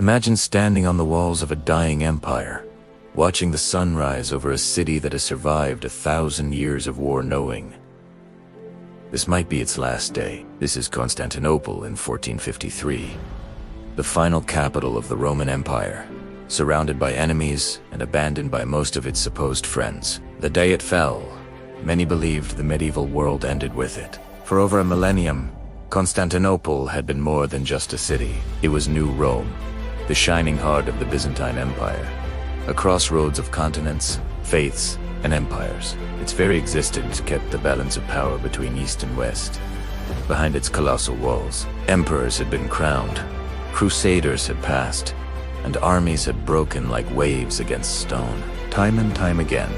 Imagine standing on the walls of a dying empire, watching the sun rise over a city that has survived 1,000 years of war, knowing this might be its last day. This is Constantinople in 1453, the final capital of the Roman Empire, surrounded by enemies and abandoned by most of its supposed friends. The day it fell, many believed the medieval world ended with it. For over a millennium, Constantinople had been more than just a city. It was New Rome, the shining heart of the Byzantine Empire, a crossroads of continents, faiths, and empires. Its very existence kept the balance of power between East and West. Behind its colossal walls, emperors had been crowned, crusaders had passed, and armies had broken like waves against stone. Time and time again,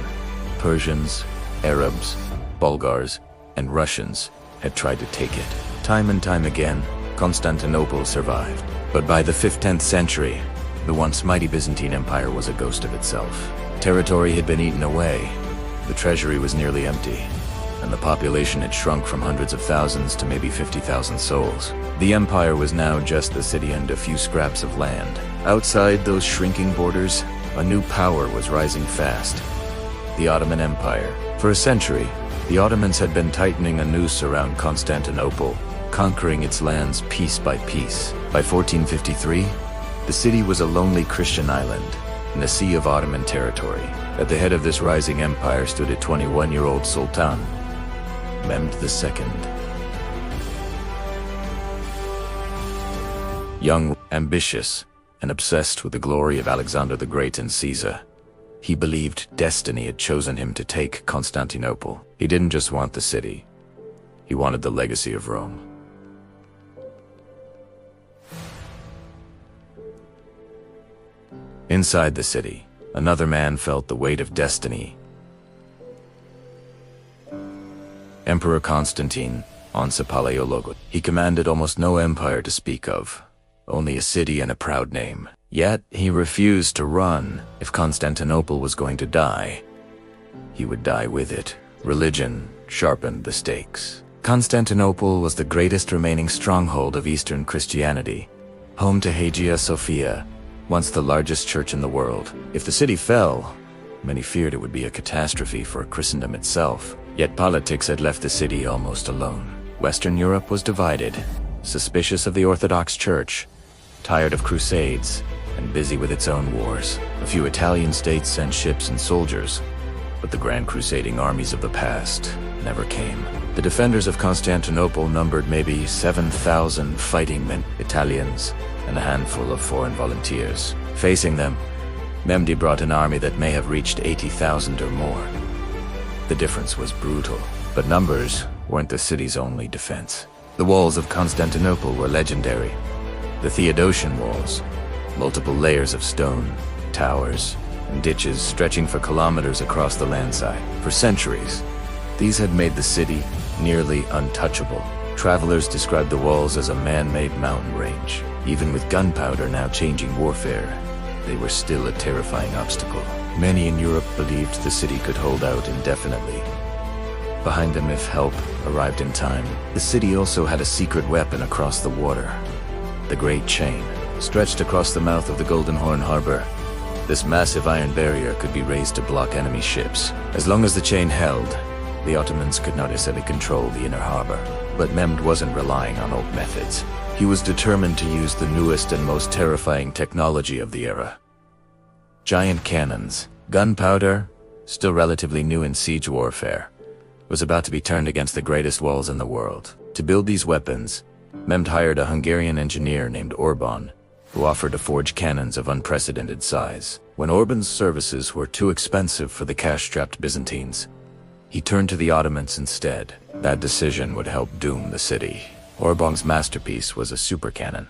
Persians, Arabs, Bulgars, and Russians had tried to take it. Time and time again, Constantinople survived. But by the 5th-10th century, the once mighty Byzantine Empire was a ghost of itself. Territory had been eaten away, the treasury was nearly empty, and the population had shrunk from hundreds of thousands to maybe 50,000 souls. The empire was now just the city and a few scraps of land. Outside those shrinking borders, a new power was rising fast: the Ottoman Empire. For a century, the Ottomans had been tightening a noose around Constantinople, conquering its lands piece by piece. By 1453, the city was a lonely Christian island in a sea of Ottoman territory. At the head of this rising empire stood a 21-year-old Sultan Mehmed II. Young, ambitious, and obsessed with the glory of Alexander the Great and Caesar, he believed destiny had chosen him to take Constantinople. He didn't just want the city, he wanted the legacy of Rome. Inside the city, another man felt the weight of destiny. Emperor Constantine XI. He commanded almost no empire to speak of, only a city and a proud name. Yet he refused to run. If Constantinople was going to die, he would die with it. Religion sharpened the stakes. Constantinople was the greatest remaining stronghold of Eastern Christianity, home to Hagia Sophia, once the largest church in the world. If the city fell, many feared it would be a catastrophe for Christendom itself. Yet politics had left the city almost alone. Western Europe was divided, suspicious of the Orthodox Church, tired of crusades, and busy with its own wars. A few Italian states sent ships and soldiers, but the grand crusading armies of the past never came. The defenders of Constantinople numbered maybe 7,000 fighting men, Italians, and a handful of foreign volunteers. Facing them, Mehmed brought an army that may have reached 80,000 or more. The difference was brutal, but numbers weren't the city's only defense. The walls of Constantinople were legendary. The Theodosian walls, multiple layers of stone, towers, and ditches stretching for kilometers across the landside. For centuries, these had made the city nearly untouchable. Travelers described the walls as a man-made mountain range. Even with gunpowder now changing warfare, they were still a terrifying obstacle. Many in Europe believed the city could hold out indefinitely. Behind them, if help arrived in time, the city also had a secret weapon across the water: the Great Chain. Stretched across the mouth of the Golden Horn Harbor, this massive iron barrier could be raised to block enemy ships. As long as the chain held, the Ottomans could not easily control the inner harbor. But Mehmed wasn't relying on old methods. He was determined to use the newest and most terrifying technology of the era: giant cannons. Gunpowder, still relatively new in siege warfare, was about to be turned against the greatest walls in the world. To build these weapons, Mehmed hired a Hungarian engineer named Orban, who offered to forge cannons of unprecedented size. When Orban's services were too expensive for the cash-strapped Byzantines, he turned to the Ottomans instead. That decision would help doom the city. Orban's masterpiece was a super cannon,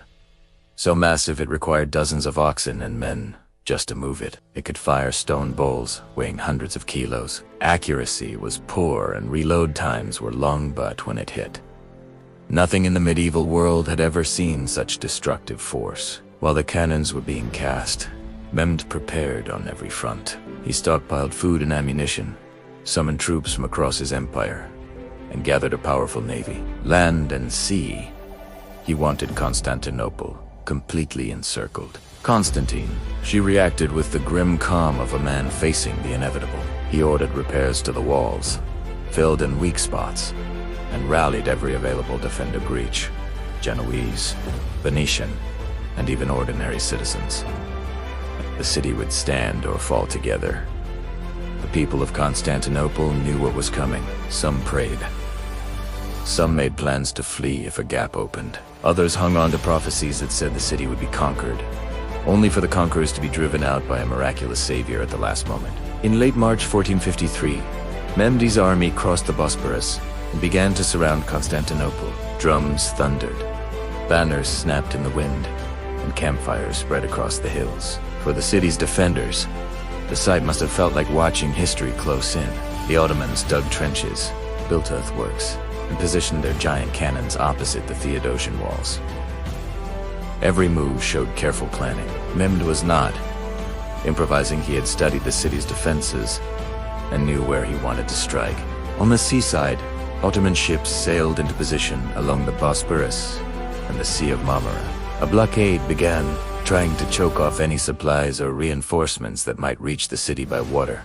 so massive it required dozens of oxen and men just to move it. It could fire stone bowls weighing hundreds of kilos. Accuracy was poor and reload times were long, but when it hit, nothing in the medieval world had ever seen such destructive force. While the cannons were being cast, Mehmed prepared on every front. He stockpiled food and ammunition, summoned troops from across his empire, and gathered a powerful navy. Land and sea, he wanted Constantinople completely encircled. Constantine. She reacted with the grim calm of a man facing the inevitable. He ordered repairs to the walls, filled in weak spots, and rallied every available defender breach. Genoese, Venetian, and even ordinary citizens. The city would stand or fall together. The people of Constantinople knew what was coming. Some prayed. Some made plans to flee if a gap opened. Others hung on to prophecies that said the city would be conquered, only for the conquerors to be driven out by a miraculous savior at the last moment. In late March 1453, Mehmed's army crossed the Bosporus and began to surround Constantinople. Drums thundered, banners snapped in the wind, and campfires spread across the hills. For the city's defenders, the sight must have felt like watching history close in. The Ottomans dug trenches, built earthworks, and positioned their giant cannons opposite the Theodosian walls. Every move showed careful planning. Mehmed was not improvising. He had studied the city's defenses and knew where he wanted to strike. On the seaside, Ottoman ships sailed into position along the Bosporus and the Sea of Marmara. A blockade began, trying to choke off any supplies or reinforcements that might reach the city by water.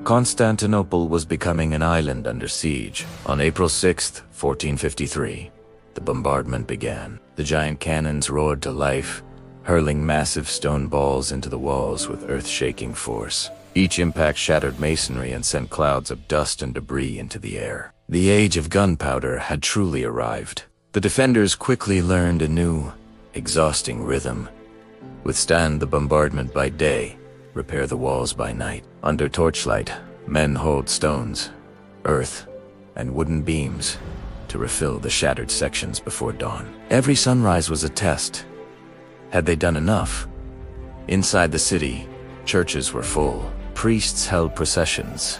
Constantinople was becoming an island under siege. On April 6, 1453, the bombardment began. The giant cannons roared to life, hurling massive stone balls into the walls with earth-shaking force. Each impact shattered masonry and sent clouds of dust and debris into the air. The age of gunpowder had truly arrived. The defenders quickly learned a new, exhausting rhythm. Withstand the bombardment by day, repair the walls by night. Under torchlight, men hauled stones, earth, and wooden beams to refill the shattered sections before dawn. Every sunrise was a test. Had they done enough? Inside the city, churches were full. Priests held processions.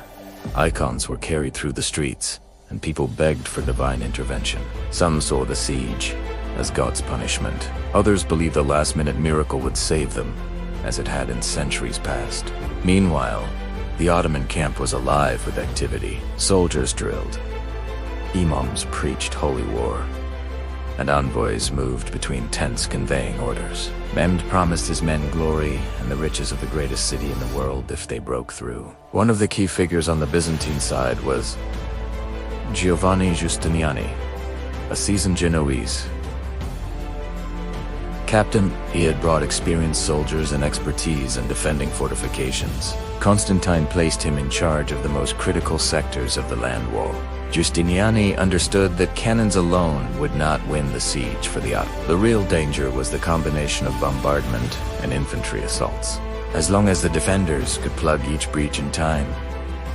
Icons were carried through the streets, and people begged for divine intervention. Some saw the siege as God's punishment. Others believed the last-minute miracle would save them, as it had in centuries past. Meanwhile, the Ottoman camp was alive with activity. Soldiers drilled, imams preached holy war, and envoys moved between tents conveying orders. Mehmed promised his men glory and the riches of the greatest city in the world if they broke through. One of the key figures on the Byzantine side was Giustiniani, a seasoned Genoese. Captain, he had brought experienced soldiers and expertise in defending fortifications. Constantine placed him in charge of the most critical sectors of the land wall. Giustiniani understood that cannons alone would not win the siege for the Ottomans. The real danger was the combination of bombardment and infantry assaults. As long as the defenders could plug each breach in time,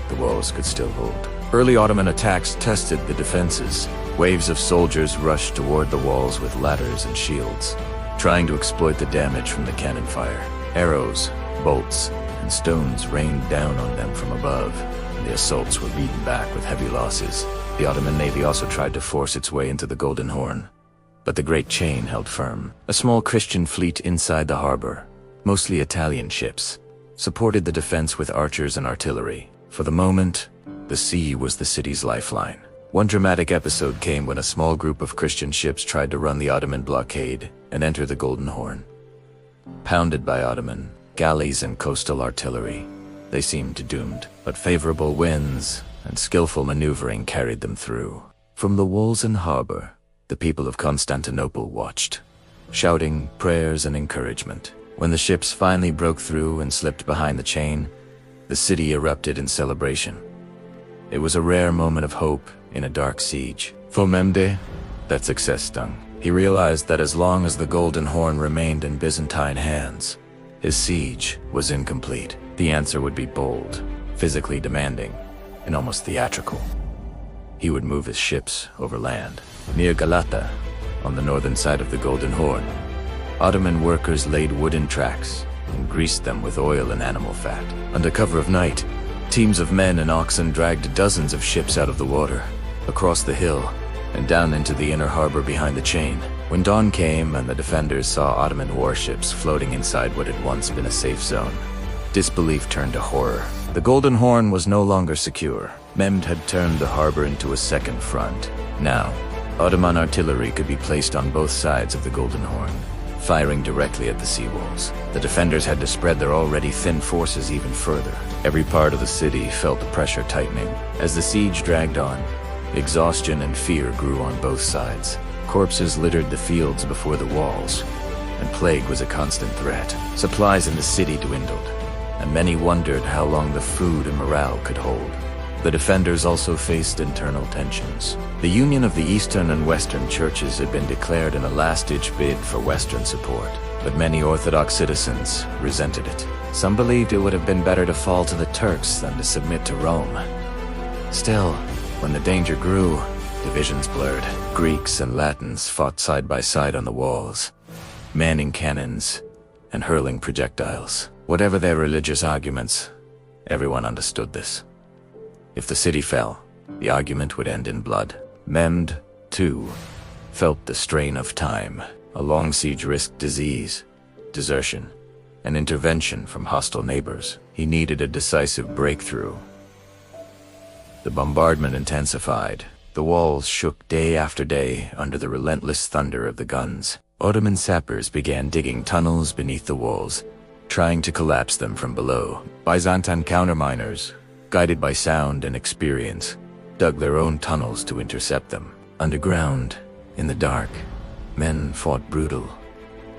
the walls could still hold. Early Ottoman attacks tested the defenses. Waves of soldiers rushed toward the walls with ladders and shields, trying to exploit the damage from the cannon fire. Arrows, bolts, and stones rained down on them from above. The assaults were beaten back with heavy losses. The Ottoman navy also tried to force its way into the Golden Horn, but the Great Chain held firm. A small Christian fleet inside the harbor, mostly Italian ships, supported the defense with archers and artillery. For the moment, the sea was the city's lifeline. One dramatic episode came when a small group of Christian ships tried to run the Ottoman blockade and enter the Golden Horn. Pounded by Ottoman galleys and coastal artillery, they seemed doomed, but favorable winds and skillful maneuvering carried them through. From the walls and harbor, the people of Constantinople watched, shouting prayers and encouragement. When the ships finally broke through and slipped behind the chain, the city erupted in celebration. It was a rare moment of hope in a dark siege. For Mehmed, that success stung. He realized that as long as the Golden Horn remained in Byzantine hands, his siege was incomplete. The answer would be bold, physically demanding, and almost theatrical. He would move his ships overland. Near Galata, on the northern side of the Golden Horn, Ottoman workers laid wooden tracks and greased them with oil and animal fat. Under cover of night, teams of men and oxen dragged dozens of ships out of the water, across the hill, and down into the inner harbor behind the chain. When dawn came and the defenders saw Ottoman warships floating inside what had once been a safe zone, disbelief turned to horror. The Golden Horn was no longer secure. Mehmed had turned the harbor into a second front. Now, Ottoman artillery could be placed on both sides of the Golden Horn, firing directly at the seawalls. The defenders had to spread their already thin forces even further. Every part of the city felt the pressure tightening. As the siege dragged on, exhaustion and fear grew on both sides. Corpses littered the fields before the walls, and plague was a constant threat. Supplies in the city dwindled, and many wondered how long the food and morale could hold. The defenders also faced internal tensions. The union of the Eastern and Western churches had been declared in a last-ditch bid for Western support, but many Orthodox citizens resented it. Some believed it would have been better to fall to the Turks than to submit to Rome. Still, when the danger grew, divisions blurred. Greeks and Latins fought side by side on the walls, manning cannons and hurling projectiles. Whatever their religious arguments, everyone understood this. If the city fell, the argument would end in blood. Mehmed II felt the strain of time. A long siege risked disease, desertion, and intervention from hostile neighbors. He needed a decisive breakthrough. The bombardment intensified. The walls shook day after day under the relentless thunder of the guns. Ottoman sappers began digging tunnels beneath the walls, trying to collapse them from below. Byzantine counterminers, guided by sound and experience, dug their own tunnels to intercept them. Underground, in the dark, men fought brutal,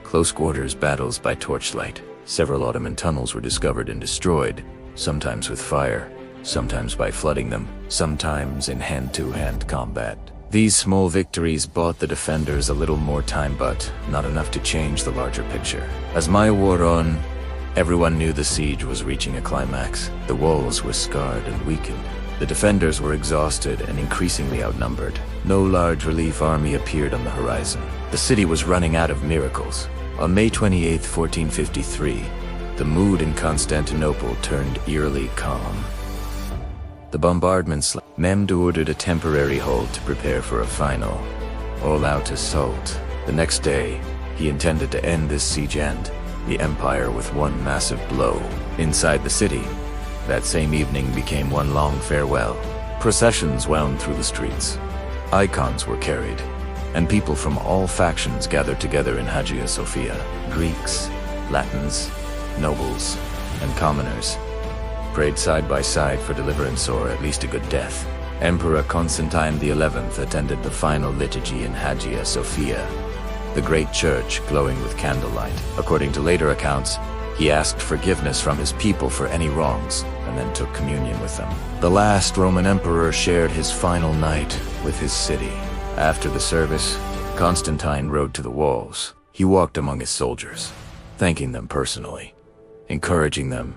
close-quarters battles by torchlight. Several Ottoman tunnels were discovered and destroyed, sometimes with fire, sometimes by flooding them, sometimes in hand-to-hand combat. These small victories bought the defenders a little more time, but not enough to change the larger picture. As Maya wore on, everyone knew the siege was reaching a climax. The walls were scarred and weakened. The defenders were exhausted and increasingly outnumbered. No large relief army appeared on the horizon. The city was running out of miracles. On May 28, 1453, the mood in Constantinople turned eerily calm. The bombardments. Mehmed ordered a temporary halt to prepare for a final, all-out assault. The next day, he intended to end this siege and the empire with one massive blow. Inside the city, that same evening became one long farewell. Processions wound through the streets. Icons were carried, and people from all factions gathered together in Hagia Sophia. Greeks, Latins, nobles, and commoners prayed side by side for deliverance or at least a good death. Emperor Constantine XI attended the final liturgy in Hagia Sophia, the great church glowing with candlelight. According to later accounts, he asked forgiveness from his people for any wrongs and then took communion with them. The last Roman emperor shared his final night with his city. After the service, Constantine rode to the walls. He walked among his soldiers, thanking them personally, encouraging them,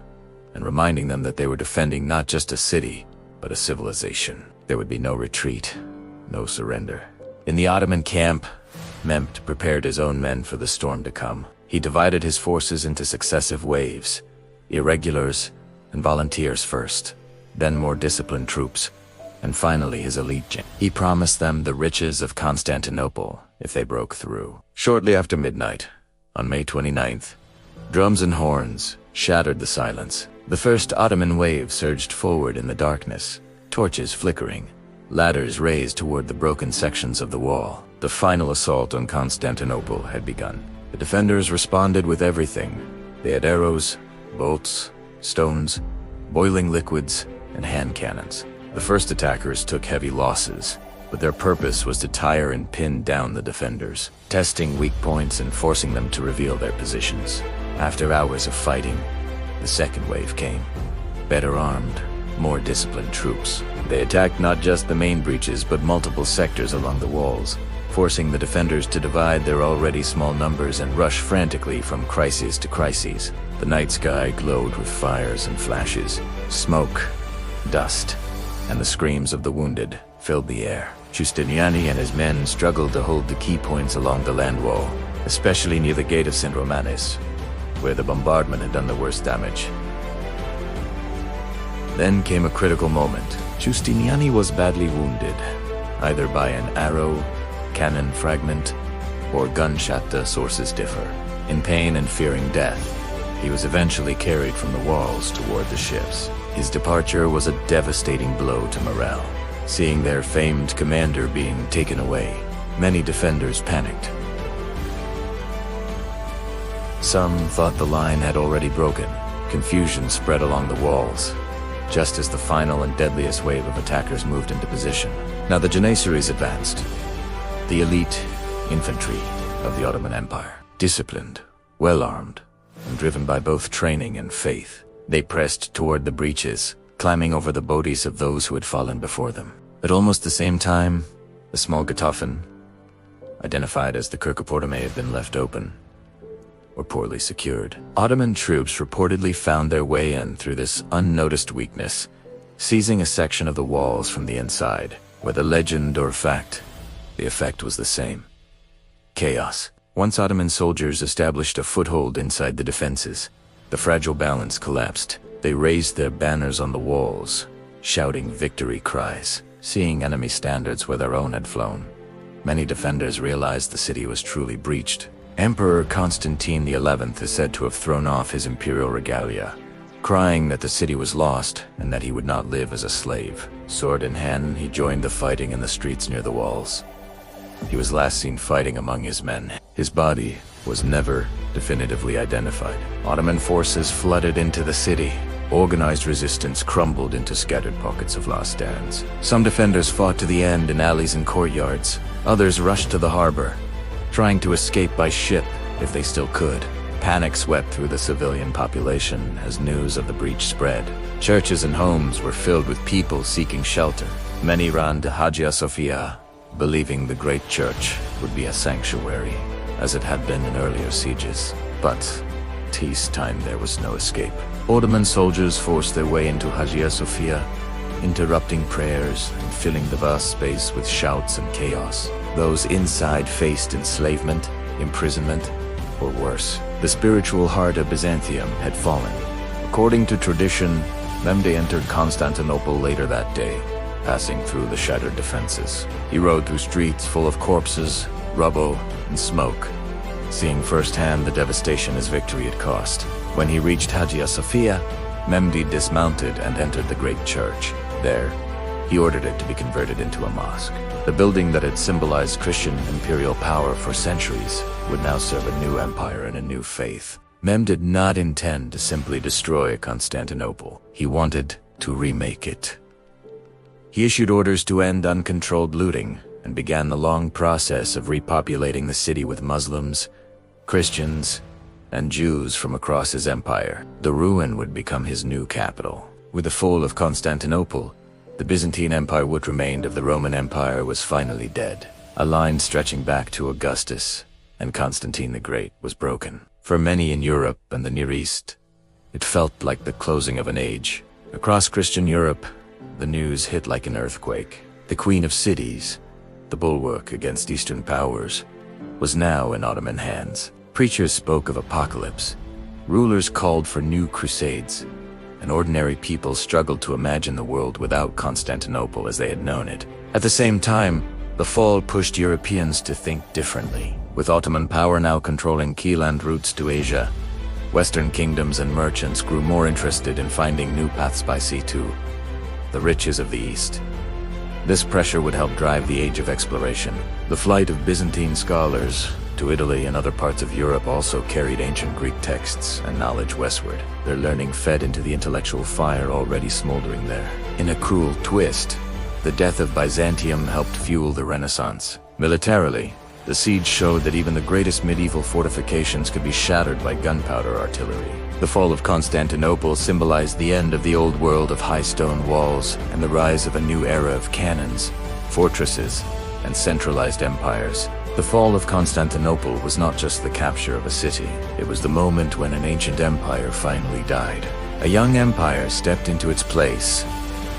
and reminding them that they were defending not just a city, but a civilization. There would be no retreat, no surrender. In the Ottoman camp, Mehmed prepared his own men for the storm to come. He divided his forces into successive waves, irregulars and volunteers first, then more disciplined troops, and finally his elite. He promised them the riches of Constantinople if they broke through. Shortly after midnight, on May 29th, drums and horns shattered the silence. The first Ottoman wave surged forward in the darkness, torches flickering, ladders raised toward the broken sections of the wall. The final assault on Constantinople had begun. The defenders responded with everything. They had arrows, bolts, stones, boiling liquids, and hand cannons. The first attackers took heavy losses, but their purpose was to tire and pin down the defenders, testing weak points and forcing them to reveal their positions. After hours of fighting, the second wave came. Better armed, more disciplined troops. They attacked not just the main breaches but multiple sectors along the walls, forcing the defenders to divide their already small numbers and rush frantically from crisis to crisis. The night sky glowed with fires and flashes. Smoke, dust, and the screams of the wounded filled the air. Giustiniani and his men struggled to hold the key points along the land wall, especially near the gate of St. Romanus, where the bombardment had done the worst damage. Then came a critical moment. Giustiniani was badly wounded, either by an arrow, cannon fragment, or gunshot. The sources differ. In pain and fearing death, he was eventually carried from the walls toward the ships. His departure was a devastating blow to morale. Seeing their famed commander being taken away, many defenders panicked. Some thought the line had already broken. Confusion spread along the walls, just as the final and deadliest wave of attackers moved into position. Now the Janissaries advanced, the elite infantry of the Ottoman Empire. Disciplined, well-armed, and driven by both training and faith, they pressed toward the breaches, climbing over the bodies of those who had fallen before them. At almost the same time, the small Getafen, identified as the Kirkeporte, may have been left open or poorly secured. Ottoman troops reportedly found their way in through this unnoticed weakness, seizing a section of the walls from the inside. Whether legend or fact, the effect was the same. Chaos. Once Ottoman soldiers established a foothold inside the defenses, the fragile balance collapsed. They raised their banners on the walls, shouting victory cries, seeing enemy standards where their own had flown. Many defenders realized the city was truly breached. Emperor Constantine XI is said to have thrown off his imperial regalia, crying that the city was lost and that he would not live as a slave. Sword in hand, he joined the fighting in the streets near the walls. He was last seen fighting among his men. His body was never definitively identified. Ottoman forces flooded into the city. Organized resistance crumbled into scattered pockets of lost stands. Some defenders fought to the end in alleys and courtyards. Others rushed to the harbor, trying to escape by ship if they still could. Panic swept through the civilian population as news of the breach spread. Churches and homes were filled with people seeking shelter. Many ran to Hagia Sophia, believing the great church would be a sanctuary, as it had been in earlier sieges. But peacetime there was no escape. Ottoman soldiers forced their way into Hagia Sophia, interrupting prayers and filling the vast space with shouts and chaos. Those inside faced enslavement, imprisonment, or worse. The spiritual heart of Byzantium had fallen. According to tradition, Mehmed entered Constantinople later that day, passing through the shattered defenses. He rode through streets full of corpses, rubble, and smoke, seeing firsthand the devastation his victory had cost. When he reached Hagia Sophia, Mehmed dismounted and entered the great church. There, he ordered it to be converted into a mosque. The building that had symbolized Christian imperial power for centuries would now serve a new empire and a new faith. Mehmed did not intend to simply destroy Constantinople. He wanted to remake it. He issued orders to end uncontrolled looting and began the long process of repopulating the city with Muslims, Christians, and Jews from across his empire. The ruin would become his new capital. With the fall of Constantinople, the Byzantine Empire, what remained of the Roman Empire, was finally dead. A line stretching back to Augustus and Constantine the Great was broken. For many in Europe and the Near East, it felt like the closing of an age. Across Christian Europe, the news hit like an earthquake. The Queen of Cities, the bulwark against Eastern powers, was now in Ottoman hands. Preachers spoke of apocalypse. Rulers called for new crusades, and ordinary people struggled to imagine the world without Constantinople as they had known it. At the same time, the fall pushed Europeans to think differently. With Ottoman power now controlling key land routes to Asia, Western kingdoms and merchants grew more interested in finding new paths by sea to the riches of the East. This pressure would help drive the age of exploration. The flight of Byzantine scholars to Italy and other parts of Europe also carried ancient Greek texts and knowledge westward. Their learning fed into the intellectual fire already smoldering there. In a cruel twist, the death of Byzantium helped fuel the Renaissance. Militarily, the siege showed that even the greatest medieval fortifications could be shattered by gunpowder artillery. The fall of Constantinople symbolized the end of the old world of high stone walls and the rise of a new era of cannons, fortresses, and centralized empires. The fall of Constantinople was not just the capture of a city, it was the moment when an ancient empire finally died. A young empire stepped into its place,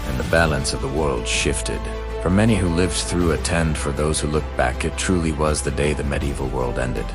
and the balance of the world shifted. For many who lived through it and for those who looked back, it truly was the day the medieval world ended.